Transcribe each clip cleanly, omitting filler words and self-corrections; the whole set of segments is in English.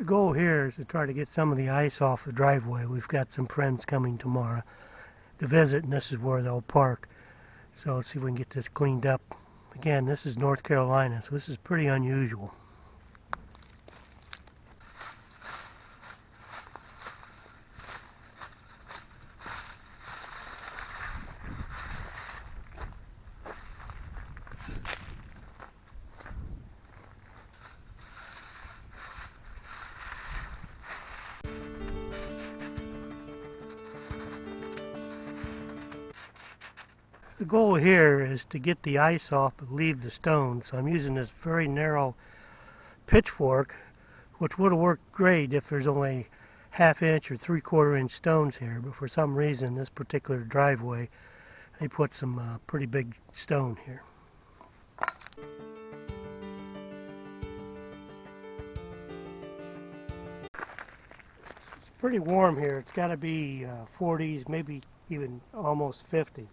The goal here is to try to get some of the ice off the driveway. We've got some friends coming tomorrow to visit, and this is where they'll park. So let's see if we can get this cleaned up. Again, this is North Carolina, so this is pretty unusual. The goal here is to get the ice off but leave the stones. So I'm using this very narrow pitchfork, which would have worked great if there's only ½ inch or 3/4 inch stones here, but for some reason this particular driveway they put some pretty big stone here. It's pretty warm here. It's got to be 40s, maybe even almost 50.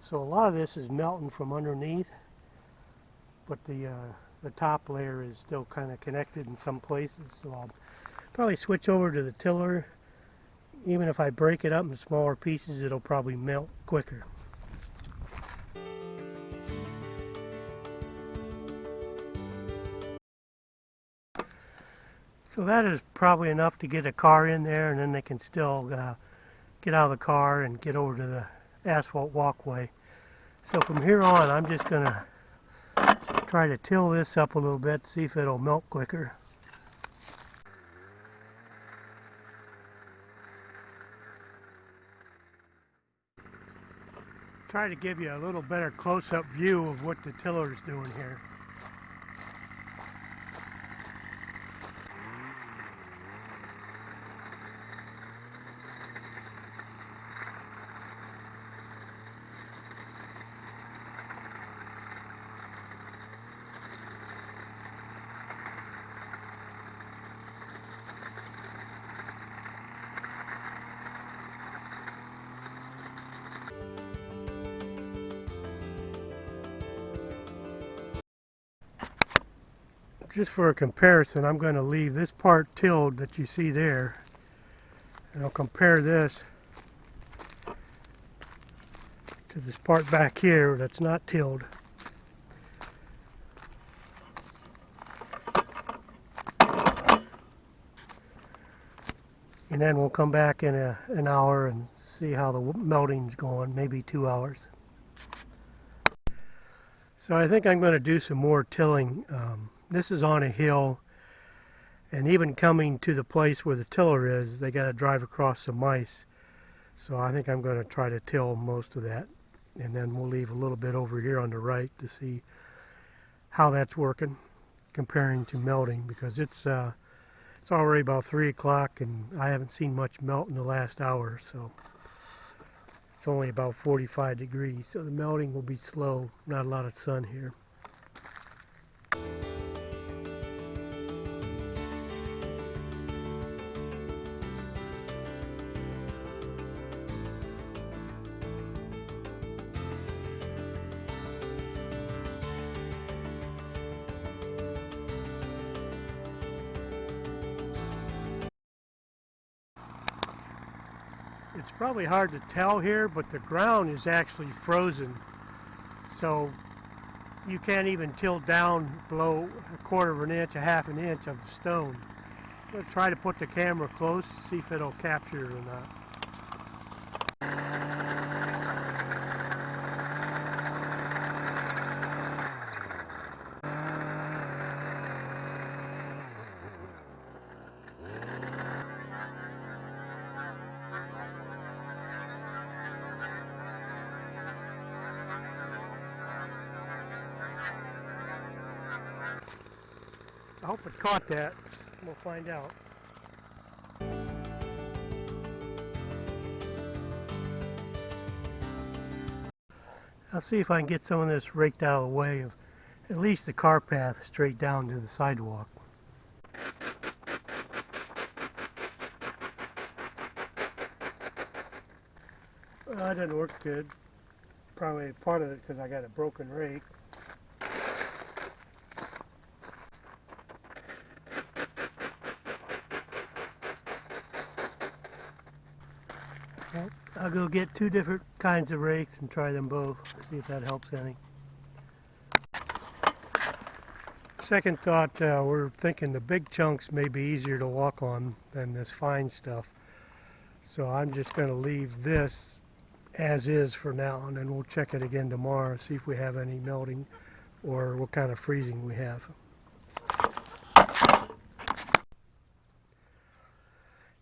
So a lot of this is melting from underneath, but the top layer is still kind of connected in some places. So I'll probably switch over to the tiller. Even if I break it up in smaller pieces, it'll probably melt quicker. So that is probably enough to get a car in there, and then they can still get out of the car and get over to the asphalt walkway. So from here on, I'm just going to try to till this up a little bit, see if it'll melt quicker. Try to give you a little better close-up view of what the tiller is doing here. Just for a comparison, I'm going to leave this part tilled that you see there, and I'll compare this to this part back here that's not tilled. And then we'll come back in an hour and see how the melting's going, maybe 2 hours. So I think I'm going to do some more tilling. This is on a hill, and even coming to the place where the tiller is, they got to drive across some ice. So I think I'm going to try to till most of that, and then we'll leave a little bit over here on the right to see how that's working comparing to melting, because it's already about 3 o'clock and I haven't seen much melt in the last hour. So it's only about 45 degrees, so the melting will be slow, not a lot of sun here. It's probably hard to tell here, but the ground is actually frozen, so you can't even till down below 1/4 inch, 1/2 inch of the stone. I'm going to try to put the camera close, see if it'll capture it or not. I hope it caught that. We'll find out. I'll see if I can get some of this raked out of the way of at least the car path straight down to the sidewalk. Well, that didn't work good. Probably part of it because I got a broken rake. Well, I'll go get two different kinds of rakes and try them both, see if that helps any. Second thought, we're thinking the big chunks may be easier to walk on than this fine stuff. So I'm just going to leave this as is for now, and then we'll check it again tomorrow, see if we have any melting or what kind of freezing we have.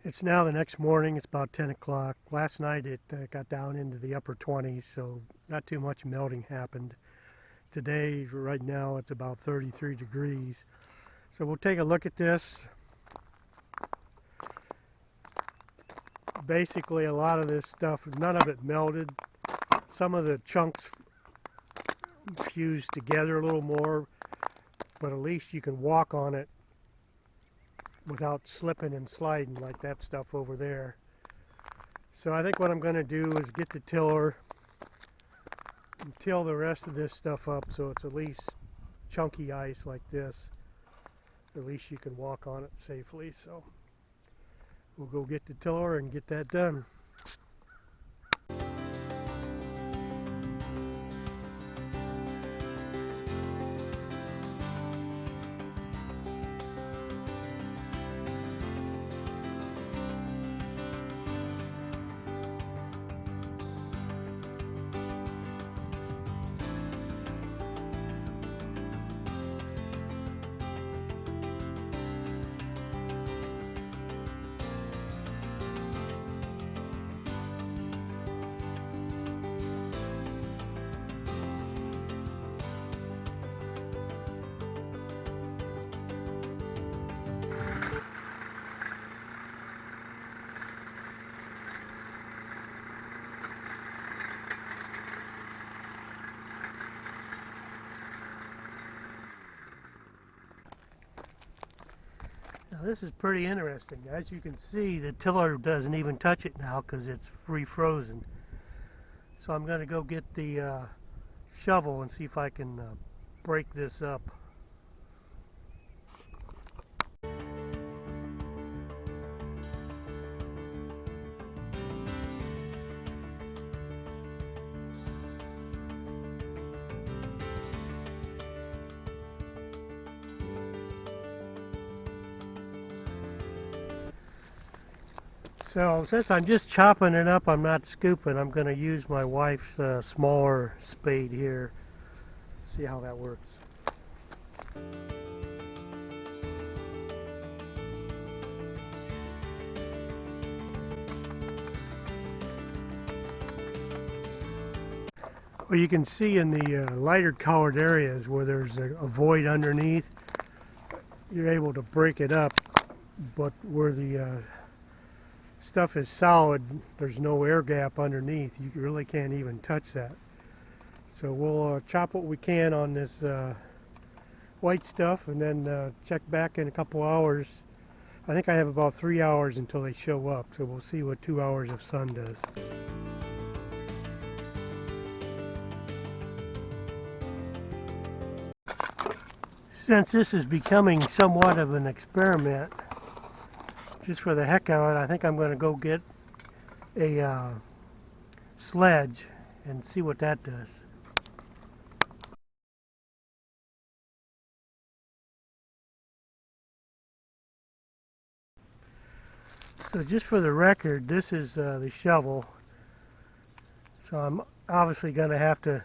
It's now the next morning, it's about 10 o'clock. Last night it got down into the upper 20s, so not too much melting happened. Today, right now, it's about 33 degrees. So we'll take a look at this. Basically, a lot of this stuff, none of it melted. Some of the chunks fused together a little more, but at least you can walk on it without slipping and sliding like that stuff over there. So I think what I'm going to do is get the tiller and till the rest of this stuff up so it's at least chunky ice like this. At least you can walk on it safely. So we'll go get the tiller and get that done. Now this is pretty interesting. As you can see, the tiller doesn't even touch it now because it's refrozen. So I'm going to go get the shovel and see if I can break this up. So since I'm just chopping it up, I'm not scooping. I'm going to use my wife's smaller spade here. See how that works. Well, you can see in the lighter colored areas where there's a void underneath, you're able to break it up, but where the stuff is solid, there's no air gap underneath. You really can't even touch that. So we'll chop what we can on this white stuff and then check back in a couple hours. I think I have about 3 hours until they show up, so we'll see what 2 hours of sun does. Since this is becoming somewhat of an experiment, just for the heck of it, I think I'm going to go get a sledge and see what that does. So just for the record, this is the shovel. So I'm obviously going to have to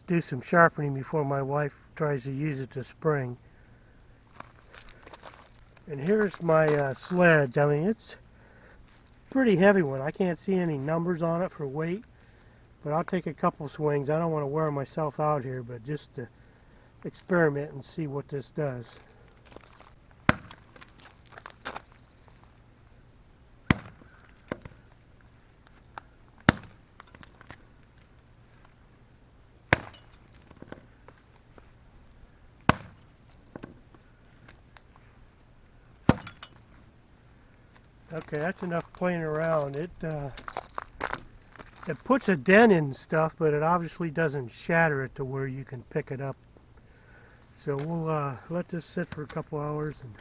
do some sharpening before my wife tries to use it to spring. And here's my sledge. I mean, it's a pretty heavy one. I can't see any numbers on it for weight, but I'll take a couple swings. I don't want to wear myself out here, but just to experiment and see what this does. Okay, that's enough playing around. It puts a dent in stuff, but it obviously doesn't shatter it to where you can pick it up. So we'll let this sit for a couple hours and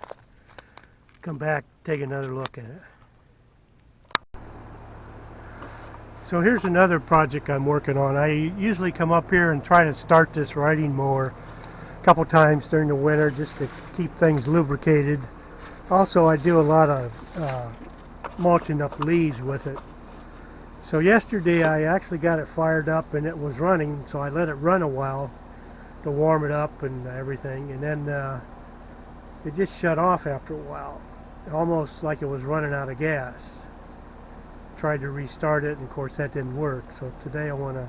come back, take another look at it. So here's another project I'm working on. I usually come up here and try to start this riding mower a couple times during the winter just to keep things lubricated. Also, I do a lot of mulching up leaves with it. So yesterday I actually got it fired up and it was running, so I let it run a while to warm it up and everything, and then it just shut off after a while, almost like it was running out of gas. Tried to restart it, and of course that didn't work. So today I want to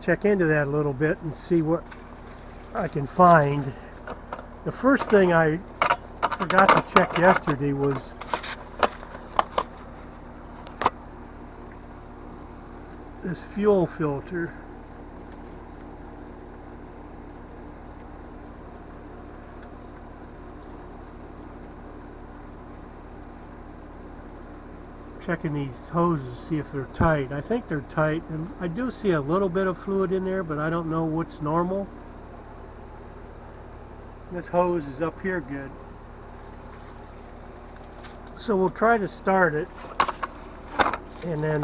check into that a little bit and see what I can find. The first thing I forgot to check yesterday was this fuel filter. Checking these hoses, see if they're tight. I think they're tight, and I do see a little bit of fluid in there, but I don't know what's normal. This hose is up here good. So we'll try to start it, and then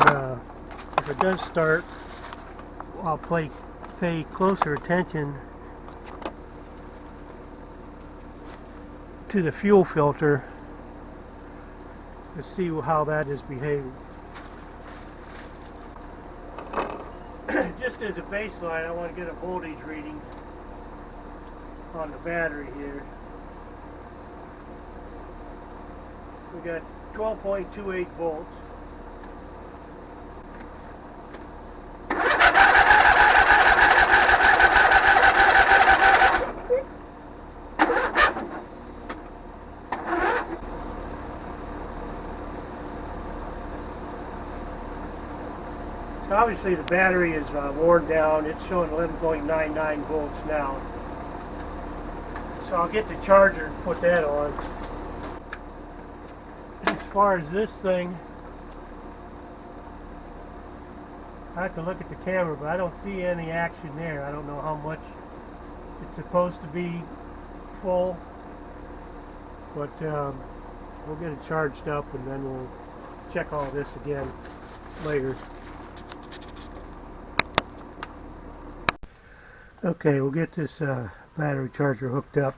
if it does start, I'll pay closer attention to the fuel filter to see how that is behaving. Just as a baseline, I want to get a voltage reading on the battery here. We got 12.28 volts. So obviously the battery is worn down. It's showing 11.99 volts now. So I'll get the charger and put that on. As far as this thing, I have to look at the camera, but I don't see any action there. I don't know how much it's supposed to be full, but we'll get it charged up and then we'll check all this again later. Okay, we'll get this battery charger hooked up.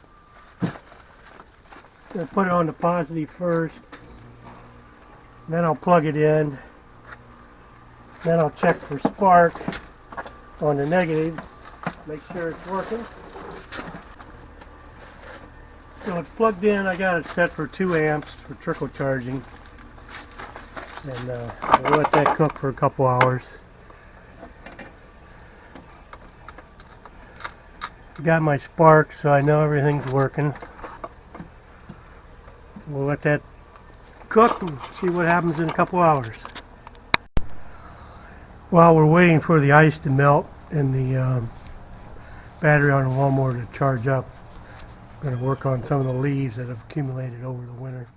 I'll put it on the positive first, then I'll plug it in, then I'll check for spark on the negative, make sure it's working. So it's plugged in. I got it set for 2 amps for trickle charging, and we'll let that cook for a couple hours. Got my spark, so I know everything's working. We'll let that cook and see what happens in a couple hours. While we're waiting for the ice to melt and the battery on the lawnmower to charge up, I'm going to work on some of the leaves that have accumulated over the winter.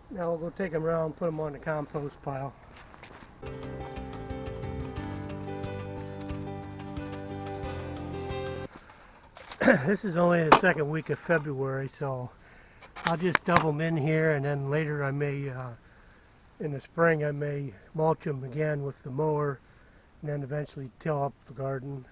Now we'll go take them around and put them on the compost pile. This is only the second week of February, so I'll just dump them in here, and then later I may, in the spring, I may mulch them again with the mower, and then eventually till up the garden.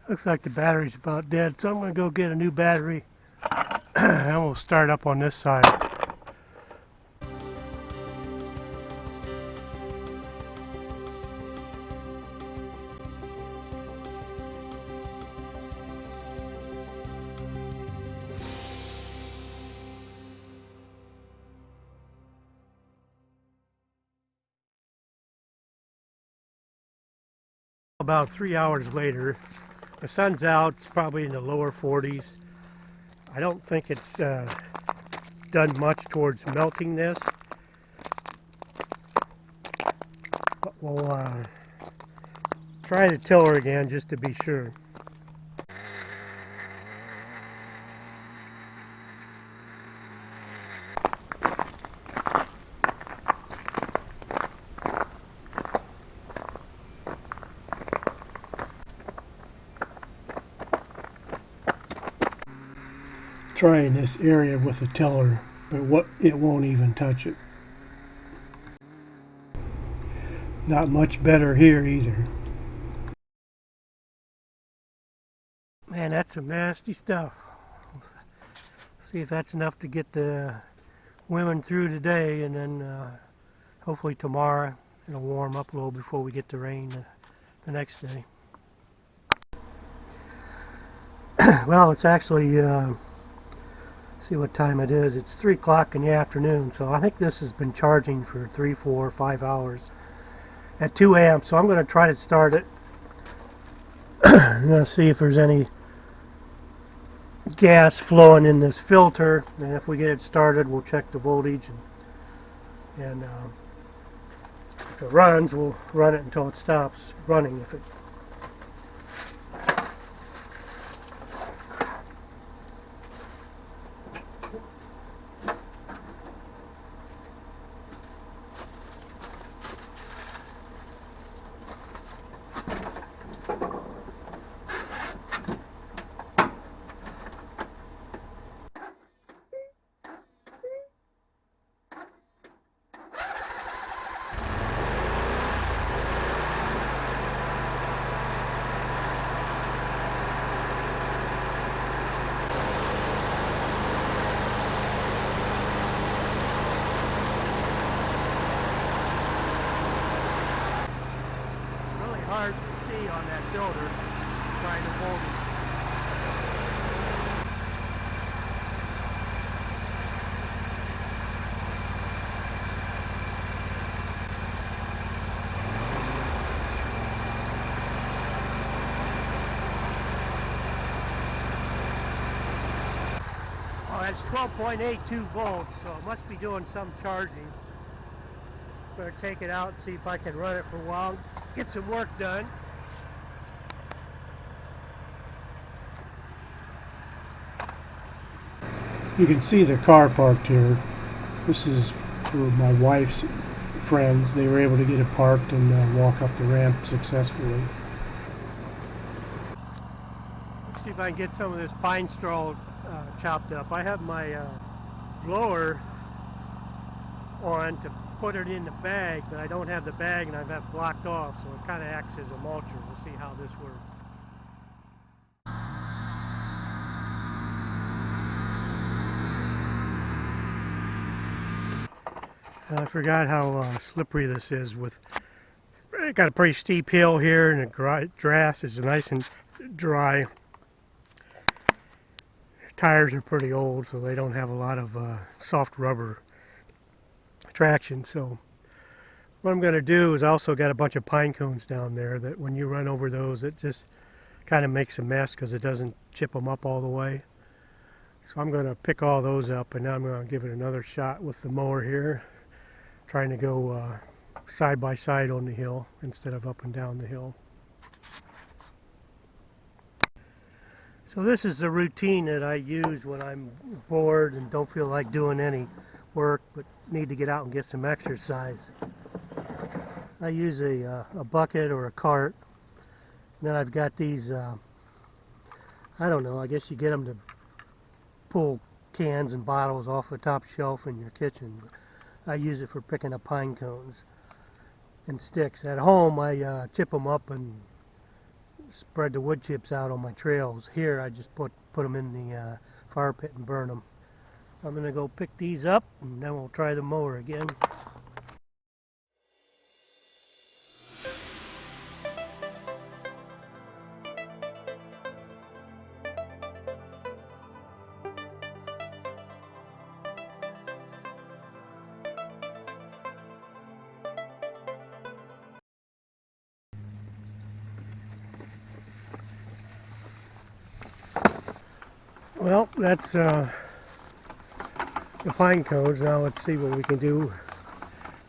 Looks like the battery's about dead, so I'm going to go get a new battery and we'll start up on this side. about 3 hours later. The sun's out, it's probably in the lower 40s. I don't think it's done much towards melting this, but we'll try the tiller again just to be sure. Trying this area with the tiller, but it won't even touch it. Not much better here either. Man, that's some nasty stuff. See if that's enough to get the women through today, and then hopefully tomorrow it'll warm up a little before we get the rain the next day. Well, it's actually see what time it is. It's 3 o'clock in the afternoon, so I think this has been charging for 3, 4, 5 hours at 2 amps. So I'm going to try to start it. I'm going to see if there's any gas flowing in this filter, and if we get it started, we'll check the voltage, and if it runs, we'll run it until it stops running. If it hard to see on that filter trying to hold it. Oh, that's 12.82 volts, so it must be doing some charging. Better take it out and see if I can run it for a while, get some work done. You can see the car parked here. This is for my wife's friends. They were able to get it parked and walk up the ramp successfully. Let's see if I can get some of this pine straw chopped up. I have my blower on to put it in the bag, but I don't have the bag and I've got it blocked off, so it kind of acts as a mulcher. We'll see how this works. I forgot how slippery this is. Got a pretty steep hill here, and the grass is nice and dry. Tires are pretty old, so they don't have a lot of soft rubber traction. So what I'm going to do is I also got a bunch of pine cones down there that when you run over those, it just kind of makes a mess because it doesn't chip them up all the way. So I'm going to pick all those up, and now I'm going to give it another shot with the mower here, trying to go side by side on the hill instead of up and down the hill. So this is the routine that I use when I'm bored and don't feel like doing any work but need to get out and get some exercise. I use a bucket or a cart, and then I've got these I don't know, I guess you get them to pull cans and bottles off the top shelf in your kitchen. I use it for picking up pine cones and sticks. At home I chip them up and spread the wood chips out on my trails. Here I just put them in the fire pit and burn them. So I'm going to go pick these up, and then we'll try the mower again. Well, that's the pine cones. Now let's see what we can do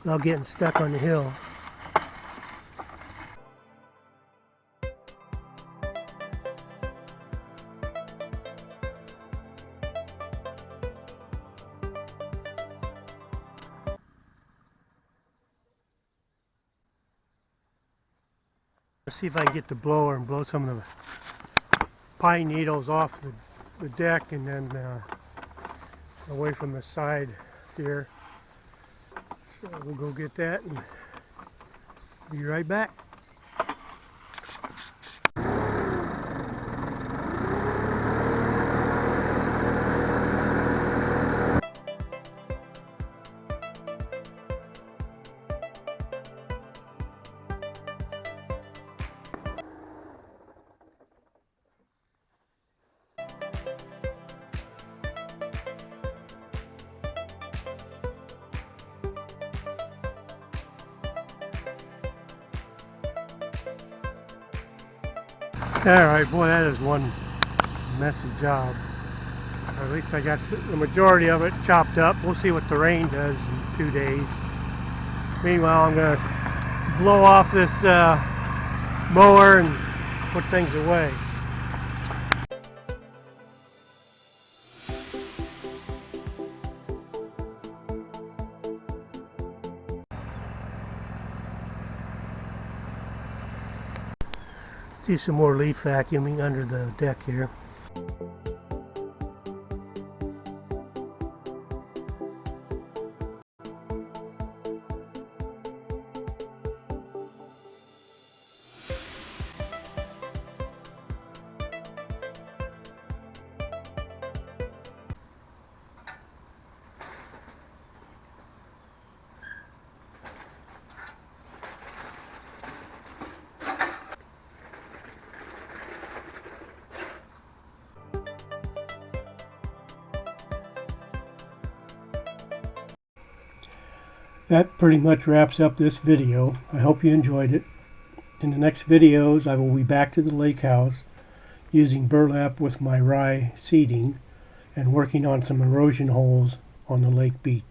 without getting stuck on the hill. Let's see if I can get the blower and blow some of the pine needles off the deck and then away from the side here. So we'll go get that and be right back. Alright, boy, that is one messy job. Or at least I got the majority of it chopped up. We'll see what the rain does in 2 days. Meanwhile, I'm going to blow off this mower and put things away. Do some more leaf vacuuming under the deck here. That pretty much wraps up this video. I hope you enjoyed it. In the next videos, I will be back to the lake house using burlap with my rye seeding and working on some erosion holes on the lake beach.